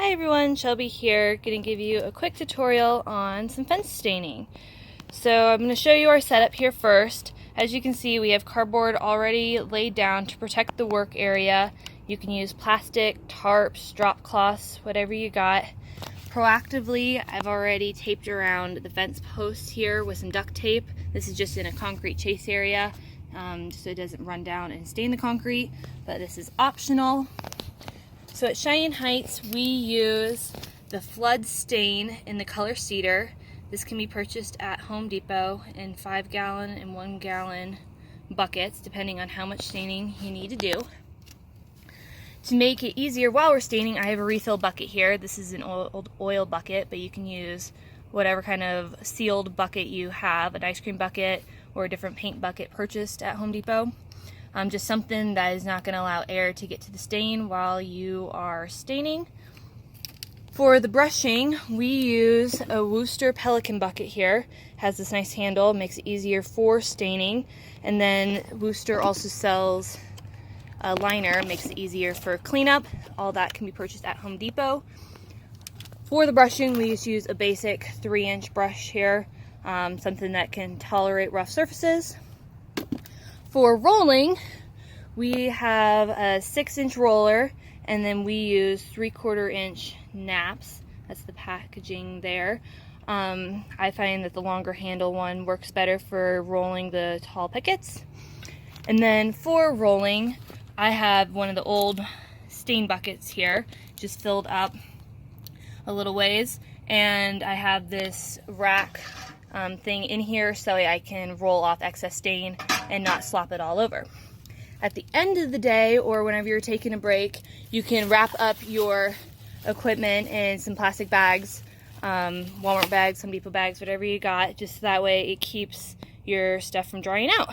Hi everyone, Shelby here, going to give you a quick tutorial on some fence staining. So I'm going to show you our setup here first. As you can see, we have cardboard already laid down to protect the work area. You can use plastic, tarps, drop cloths, whatever you got. Proactively, I've already taped around the fence posts here with some duct tape. This is just in a concrete chase area, so it doesn't run down and stain the concrete, but this is optional. So at Cheyenne Heights, we use the flood stain in the color cedar. This can be purchased at Home Depot in 5-gallon and 1-gallon buckets, depending on how much staining you need to do. To make it easier while we're staining, I have a refill bucket here. This is an old oil bucket, but you can use whatever kind of sealed bucket you have, an ice cream bucket or a different paint bucket purchased at Home Depot. Just something that is not going to allow air to get to the stain while you are staining. For the brushing, we use a Worcester Pelican bucket here. It has this nice handle, makes it easier for staining. And then Worcester also sells a liner, makes it easier for cleanup. All that can be purchased at Home Depot. For the brushing, we just use a basic 3-inch brush here, something that can tolerate rough surfaces. For rolling, we have a 6-inch roller, and then we use 3/4-inch naps. That's the packaging there. I find that the longer handle one works better for rolling the tall pickets. And then for rolling, I have one of the old stain buckets here, just filled up a little ways, and I have this rack thing in here so I can roll off excess stain and not slop it all over. At the end of the day, or whenever you're taking a break, you can wrap up your equipment in some plastic bags, Walmart bags, Home Depot bags, whatever you got, just that way it keeps your stuff from drying out.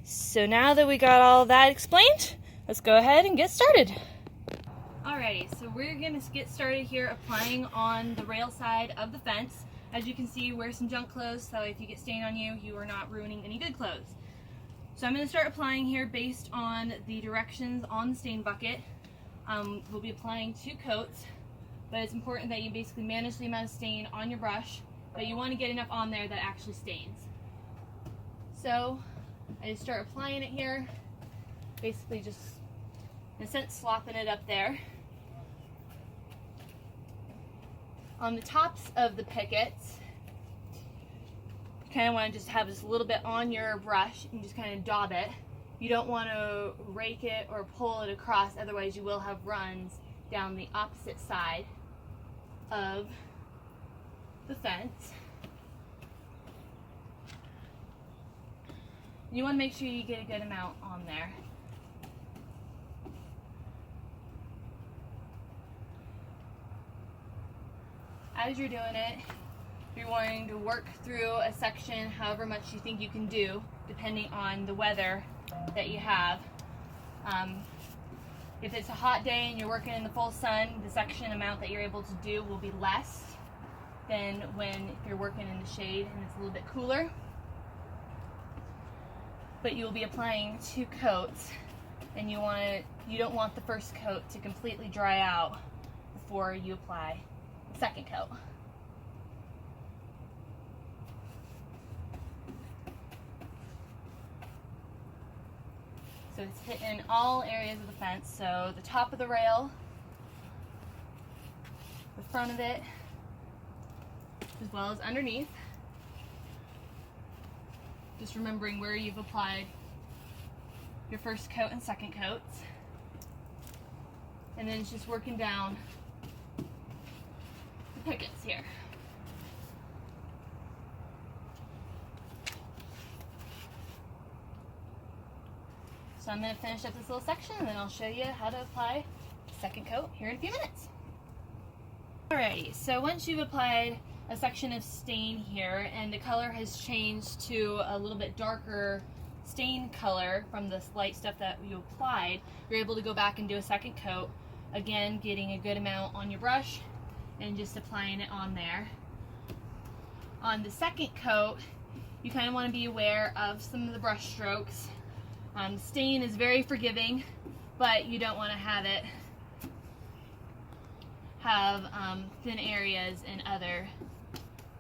So now that we got all that explained, let's go ahead and get started. Alrighty, so we're going to get started here applying on the rail side of the fence. As you can see, wear some junk clothes so if you get stain on you, you are not ruining any good clothes. So I'm going to start applying here based on the directions on the stain bucket. We'll be applying 2 coats, but it's important that you basically manage the amount of stain on your brush, but you want to get enough on there that actually stains. So I just start applying it here, basically just in a sense slopping it up there. On the tops of the pickets, you kind of want to just have this a little bit on your brush and just kind of daub it. You don't want to rake it or pull it across, otherwise you will have runs down the opposite side of the fence. You want to make sure you get a good amount on there. As you're doing it, you're wanting to work through a section however much you think you can do, depending on the weather that you have. If it's a hot day and you're working in the full sun, the section amount that you're able to do will be less than if you're working in the shade and it's a little bit cooler. But you'll be applying 2 coats, and you don't want the first coat to completely dry out before you apply the second coat. So it's hitting all areas of the fence, so the top of the rail, the front of it, as well as underneath. Just remembering where you've applied your first coat and second coats. And then it's just working down the pickets here. So I'm going to finish up this little section and then I'll show you how to apply the second coat here in a few minutes. Alrighty, so once you've applied a section of stain here and the color has changed to a little bit darker stain color from the light stuff that you applied, you're able to go back and do a second coat, again getting a good amount on your brush and just applying it on there. On the second coat, you kind of want to be aware of some of the brush strokes. Stain is very forgiving, but you don't want to have it have thin areas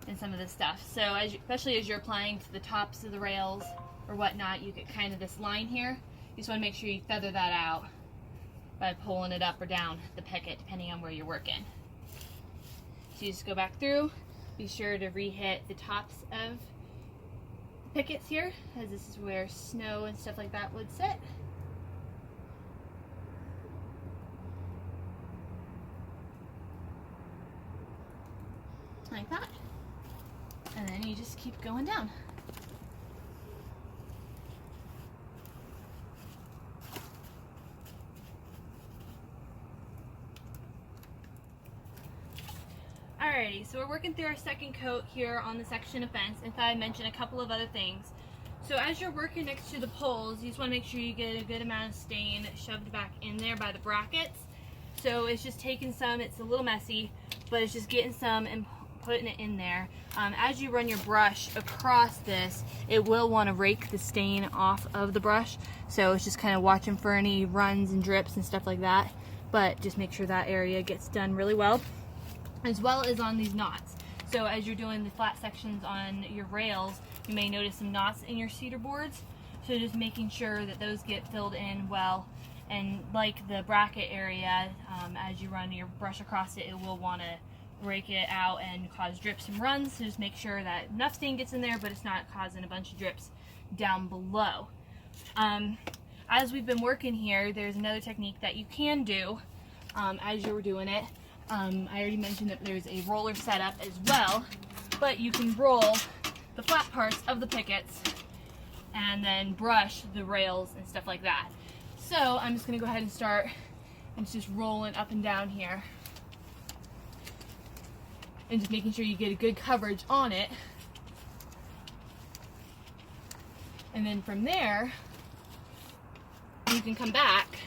in some of this stuff. So especially as you're applying to the tops of the rails or whatnot, you get kind of this line here. You just want to make sure you feather that out by pulling it up or down the picket, depending on where you're working. So you just go back through, be sure to re-hit the tops of the pickets here, as this is where snow and stuff like that would sit. Like that. And then you just keep going down. Alrighty, so we're working through our second coat here on the section of fence, and thought I'd mention a couple of other things. So as you're working next to the poles, you just want to make sure you get a good amount of stain shoved back in there by the brackets. So it's just taking some, it's a little messy, but it's just getting some and putting it in there. As you run your brush across this, it will want to rake the stain off of the brush. So it's just kind of watching for any runs and drips and stuff like that. But just make sure that area gets done really well, as well as on these knots. So as you're doing the flat sections on your rails, you may notice some knots in your cedar boards. So just making sure that those get filled in well. And like the bracket area, as you run your brush across it, it will want to rake it out and cause drips and runs. So just make sure that enough stain gets in there, but it's not causing a bunch of drips down below. As we've been working here, there's another technique that you can do as you're doing it. I already mentioned that there's a roller setup as well, but you can roll the flat parts of the pickets and then brush the rails and stuff like that. So I'm just going to go ahead and start and just rolling up and down here and just making sure you get a good coverage on it. And then from there, you can come back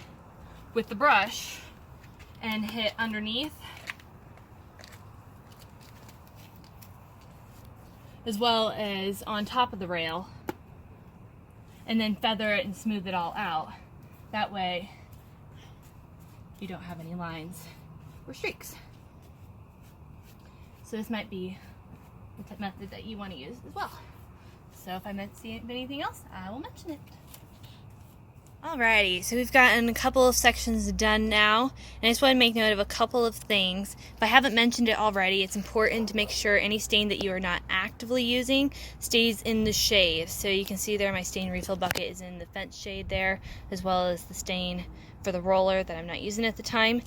with the brush and hit underneath, as well as on top of the rail, and then feather it and smooth it all out. That way you don't have any lines or streaks. So this might be the method that you want to use as well. So if I see anything else, I will mention it. Alrighty, so we've gotten a couple of sections done now, and I just want to make note of a couple of things. If I haven't mentioned it already, it's important to make sure any stain that you are not actively using stays in the shade. So you can see there my stain refill bucket is in the fence shade there, as well as the stain for the roller that I'm not using at the time.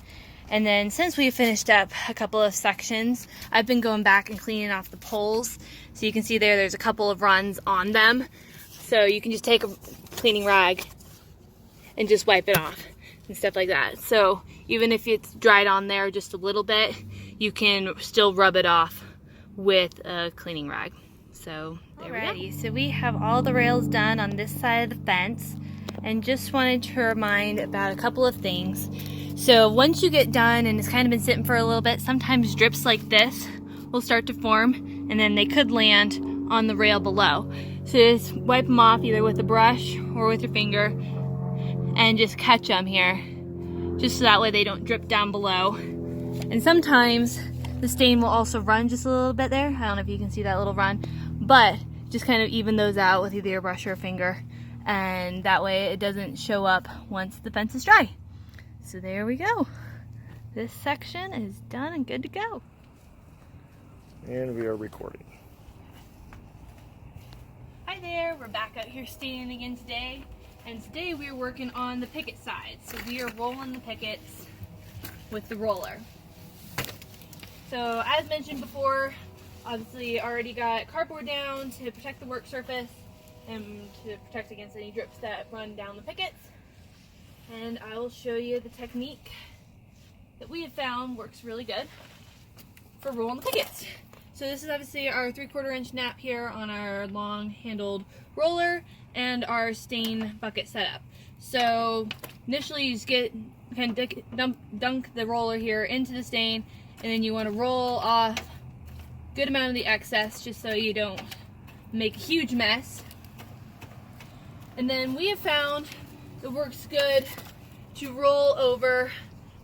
And then since we finished up a couple of sections, I've been going back and cleaning off the poles. So you can see there's a couple of runs on them. So you can just take a cleaning rag and just wipe it off and stuff like that. So even if it's dried on there just a little bit, you can still rub it off with a cleaning rag. So there we go. So we have all the rails done on this side of the fence, and just wanted to remind about a couple of things. So once you get done and it's kind of been sitting for a little bit, sometimes drips like this will start to form, and then they could land on the rail below. So just wipe them off either with a brush or with your finger, and just catch them here, just so that way they don't drip down below. And sometimes the stain will also run just a little bit there. I don't know if you can see that little run, but just kind of even those out with either a brush or a finger, and that way it doesn't show up once the fence is dry. So there we go. This section is done and good to go. And we are recording. Hi there, we're back out here staining again today. And today we're working on the picket side. So we are rolling the pickets with the roller. So as mentioned before, obviously already got cardboard down to protect the work surface and to protect against any drips that run down the pickets. And I will show you the technique that we have found works really good for rolling the pickets. So this is obviously our 3/4 inch nap here on our long handled roller and our stain bucket setup. So initially you just dunk the roller here into the stain, and then you want to roll off a good amount of the excess just so you don't make a huge mess. And then we have found it works good to roll over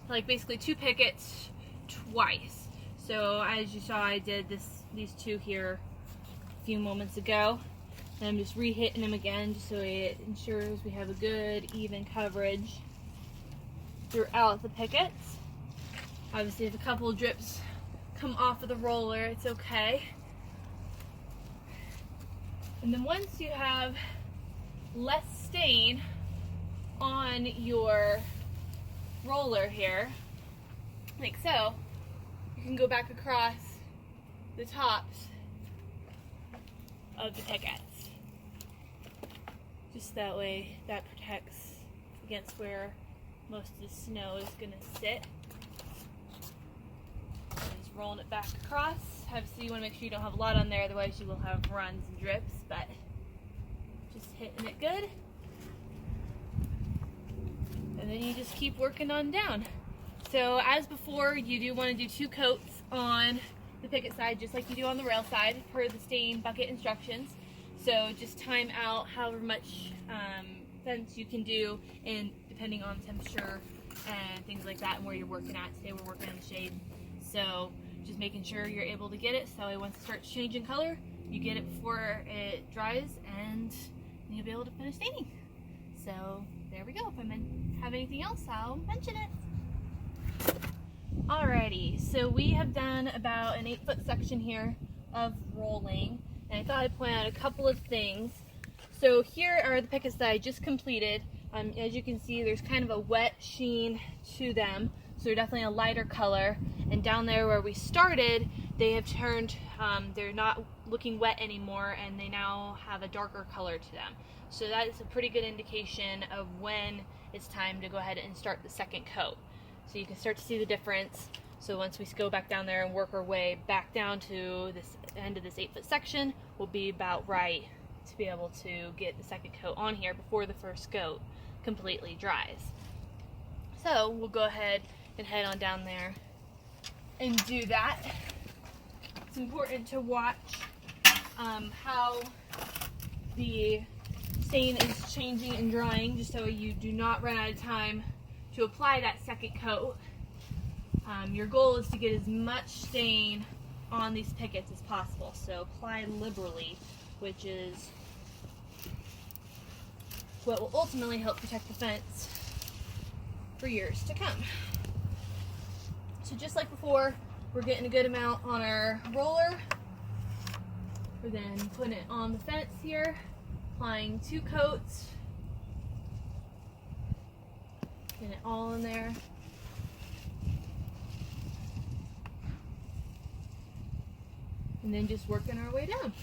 like basically 2 pickets twice. So as you saw, I did these two here a few moments ago. And I'm just re-hitting them again just so it ensures we have a good even coverage throughout the pickets. Obviously if a couple of drips come off of the roller, it's okay. And then once you have less stain on your roller here, like so, you can go back across the tops of the pickets. Just that way, that protects against where most of the snow is going to sit. Just rolling it back across. Obviously you want to make sure you don't have a lot on there, otherwise you will have runs and drips, but just hitting it good. And then you just keep working on down. So as before, you do want to do 2 coats on the picket side, just like you do on the rail side, per the stain bucket instructions. So just time out however much fence you can do, and depending on temperature and things like that and where you're working at. Today we're working in the shade. So just making sure you're able to get it, so once it starts changing color, you get it before it dries, and you'll be able to finish staining. So there we go. If I have anything else, I'll mention it. Alrighty, so we have done about an 8-foot section here of rolling, and I thought I'd point out a couple of things. So here are the pickets that I just completed. As you can see, there's kind of a wet sheen to them, so they're definitely a lighter color. And down there where we started, they have turned, they're not looking wet anymore, and they now have a darker color to them. So that is a pretty good indication of when it's time to go ahead and start the second coat. So you can start to see the difference. So once we go back down there and work our way back down to this end of this 8-foot section, we'll be about right to be able to get the second coat on here before the first coat completely dries. So we'll go ahead and head on down there and do that. It's important to watch how the stain is changing and drying, just so you do not run out of time to apply that second coat. Your goal is to get as much stain on these pickets as possible, so apply liberally, which is what will ultimately help protect the fence for years to come. So just like before, we're getting a good amount on our roller. We're then putting it on the fence here, applying 2 coats, getting it all in there. And then just working our way down.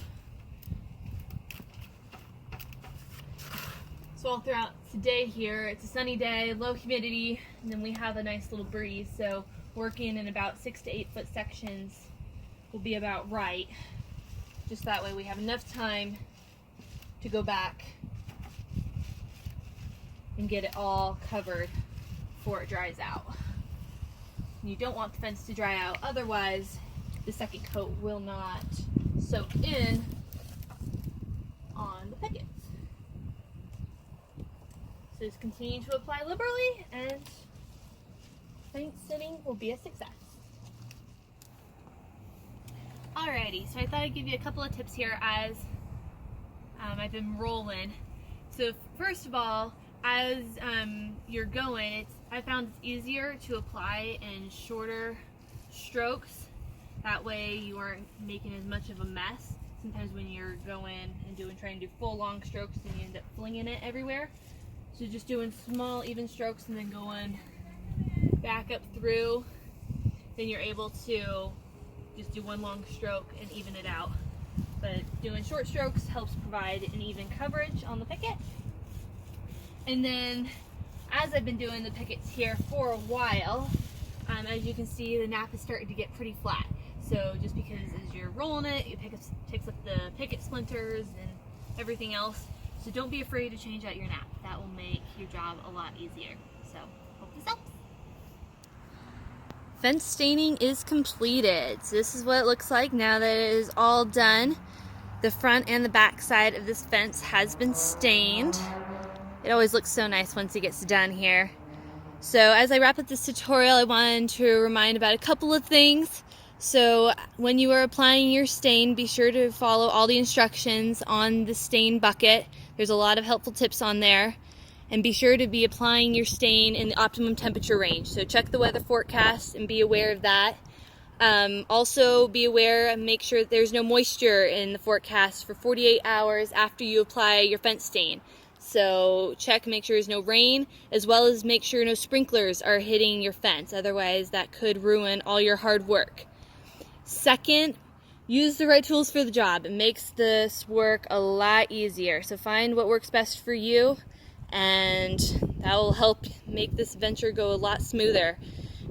So all throughout today here, it's a sunny day, low humidity, and then we have a nice little breeze, so working in about 6 to 8 foot sections will be about right. Just that way we have enough time to go back and get it all covered before it dries out. And you don't want the fence to dry out, otherwise the second coat will not soak in on the pickets. So just continue to apply liberally, and fence sitting will be a success. Alrighty, so I thought I'd give you a couple of tips here as I've been rolling. So first of all, as you're going, I found it's easier to apply in shorter strokes. That way you aren't making as much of a mess. Sometimes when you're going and trying to do full long strokes, then you end up flinging it everywhere. So just doing small even strokes and then going back up through, then you're able to just do one long stroke and even it out. But doing short strokes helps provide an even coverage on the picket. And then as I've been doing the pickets here for a while, as you can see, the nap is starting to get pretty flat. So just because as you're rolling it, it picks up the picket splinters and everything else. So don't be afraid to change out your nap. That will make your job a lot easier. So hope this helps. Fence staining is completed. So this is what it looks like now that it is all done. The front and the back side of this fence has been stained. It always looks so nice once it gets done here. So as I wrap up this tutorial, I wanted to remind about a couple of things. So when you are applying your stain, be sure to follow all the instructions on the stain bucket. There's a lot of helpful tips on there. And be sure to be applying your stain in the optimum temperature range. So check the weather forecast and be aware of that. Also be aware and make sure that there's no moisture in the forecast for 48 hours after you apply your fence stain. So check, make sure there's no rain, as well as make sure no sprinklers are hitting your fence. Otherwise that could ruin all your hard work. Second, use the right tools for the job. It makes this work a lot easier. So find what works best for you, and that will help make this venture go a lot smoother.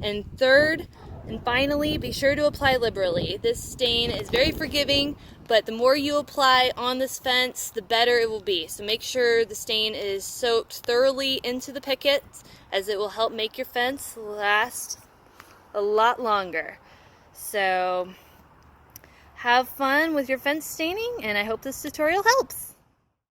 And third, and finally, be sure to apply liberally. This stain is very forgiving, but the more you apply on this fence, the better it will be. So make sure the stain is soaked thoroughly into the pickets, as it will help make your fence last a lot longer. So have fun with your fence staining, and I hope this tutorial helps.